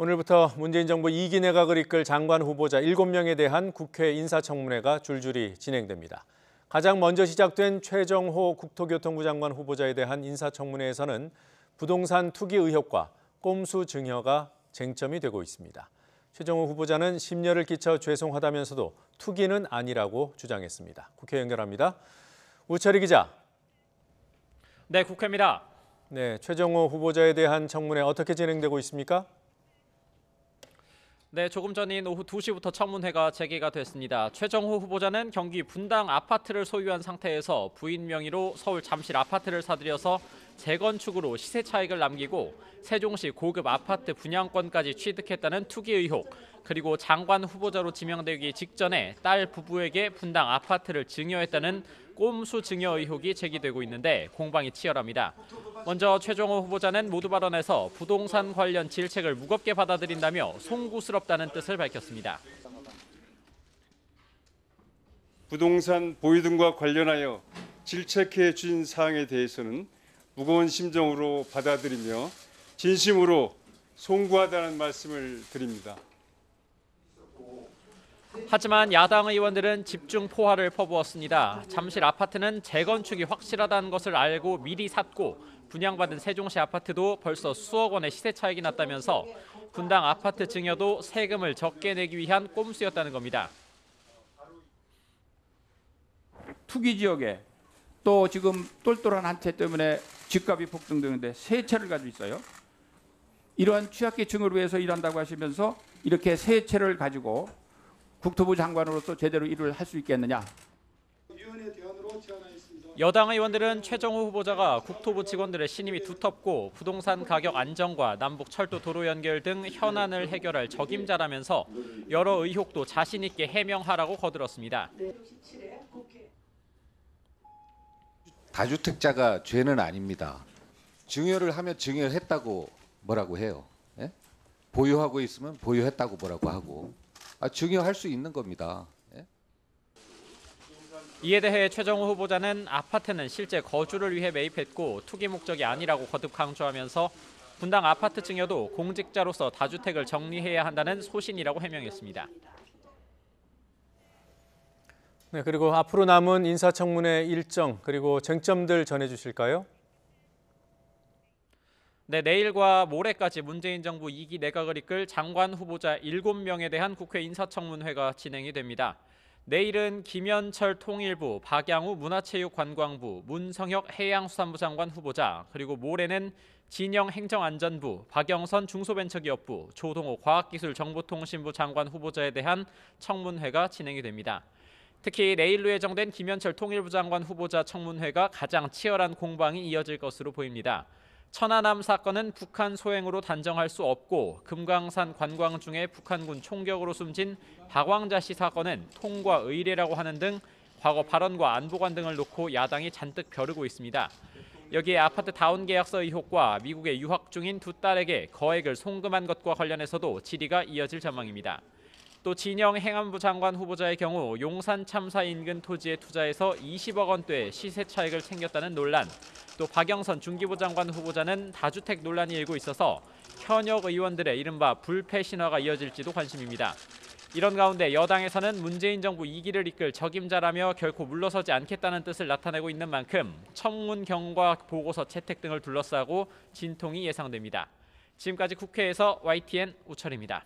오늘부터 문재인 정부 2기 내각을 이끌 장관 후보자 7명에 대한 국회 인사청문회가 줄줄이 진행됩니다. 가장 먼저 시작된 최정호 국토교통부 장관 후보자에 대한 인사청문회에서는 부동산 투기 의혹과 꼼수 증여가 쟁점이 되고 있습니다. 최정호 후보자는 심려를 끼쳐 죄송하다면서도 투기는 아니라고 주장했습니다. 국회 연결합니다. 우철희 기자. 네, 국회입니다. 네, 최정호 후보자에 대한 청문회 어떻게 진행되고 있습니까? 네, 조금 전인 오후 2시부터 청문회가 재개가 됐습니다. 최정호 후보자는 경기 분당 아파트를 소유한 상태에서 부인 명의로 서울 잠실 아파트를 사들여서 재건축으로 시세 차익을 남기고 세종시 고급 아파트 분양권까지 취득했다는 투기 의혹, 그리고 장관 후보자로 지명되기 직전에 딸 부부에게 분당 아파트를 증여했다는 꼼수 증여 의혹이 제기되고 있는데 공방이 치열합니다. 먼저 최정호 후보자는 모두 발언에서 부동산 관련 질책을 무겁게 받아들인다며 송구스럽다는 뜻을 밝혔습니다. 부동산 보유 등과 관련하여 질책해 주신 사항에 대해서는 무거운 심정으로 받아들이며 진심으로 송구하다는 말씀을 드립니다. 하지만 야당 의원들은 집중 포화를 퍼부었습니다. 잠실 아파트는 재건축이 확실하다는 것을 알고 미리 샀고 분양받은 세종시 아파트도 벌써 수억 원의 시세 차익이 났다면서 분당 아파트 증여도 세금을 적게 내기 위한 꼼수였다는 겁니다. 투기 지역에 또 지금 똘똘한 한 채 때문에 집값이 폭등되는데 세 채를 가지고 있어요. 이러한 취약계층을 위해서 일한다고 하시면서 이렇게 세 채를 가지고 국토부 장관으로서 제대로 일을 할 수 있겠느냐. 여당 의원들은 최정호 후보자가 국토부 직원들의 신임이 두텁고 부동산 가격 안정과 남북 철도 도로 연결 등 현안을 해결할 적임자라면서 여러 의혹도 자신 있게 해명하라고 거들었습니다. 다주택자가 죄는 아닙니다. 증여를 하면 증여했다고 뭐라고 해요. 예? 보유하고 있으면 보유했다고 뭐라고 하고. 증여할 수 있는 겁니다. 예? 이에 대해 최정호 후보자는 아파트는 실제 거주를 위해 매입했고 투기 목적이 아니라고 거듭 강조하면서 분당 아파트 증여도 공직자로서 다주택을 정리해야 한다는 소신이라고 해명했습니다. 네, 그리고 앞으로 남은 인사청문회 일정 그리고 쟁점들 전해주실까요? 네, 내일과 모레까지 문재인 정부 2기 내각을 이끌 장관 후보자 7명에 대한 국회 인사청문회가 진행이 됩니다. 내일은 김현철 통일부, 박양우 문화체육관광부, 문성혁 해양수산부 장관 후보자, 그리고 모레는 진영 행정안전부, 박영선 중소벤처기업부, 조동호 과학기술정보통신부 장관 후보자에 대한 청문회가 진행이 됩니다. 특히 내일로 예정된 김현철 통일부 장관 후보자 청문회가 가장 치열한 공방이 이어질 것으로 보입니다. 천안함 사건은 북한 소행으로 단정할 수 없고 금강산 관광 중에 북한군 총격으로 숨진 박왕자 씨 사건은 통과 의례라고 하는 등 과거 발언과 안보관 등을 놓고 야당이 잔뜩 벼르고 있습니다. 여기에 아파트 다운 계약서 의혹과 미국에 유학 중인 두 딸에게 거액을 송금한 것과 관련해서도 질의가 이어질 전망입니다. 또 진영 행안부 장관 후보자의 경우 용산 참사 인근 토지에 투자해서 20억 원대의 시세 차익을 챙겼다는 논란, 또 박영선 중기부 장관 후보자는 다주택 논란이 일고 있어서 현역 의원들의 이른바 불패 신화가 이어질지도 관심입니다. 이런 가운데 여당에서는 문재인 정부 2기를 이끌 적임자라며 결코 물러서지 않겠다는 뜻을 나타내고 있는 만큼 청문 경과 보고서 채택 등을 둘러싸고 진통이 예상됩니다. 지금까지 국회에서 YTN 우철입니다.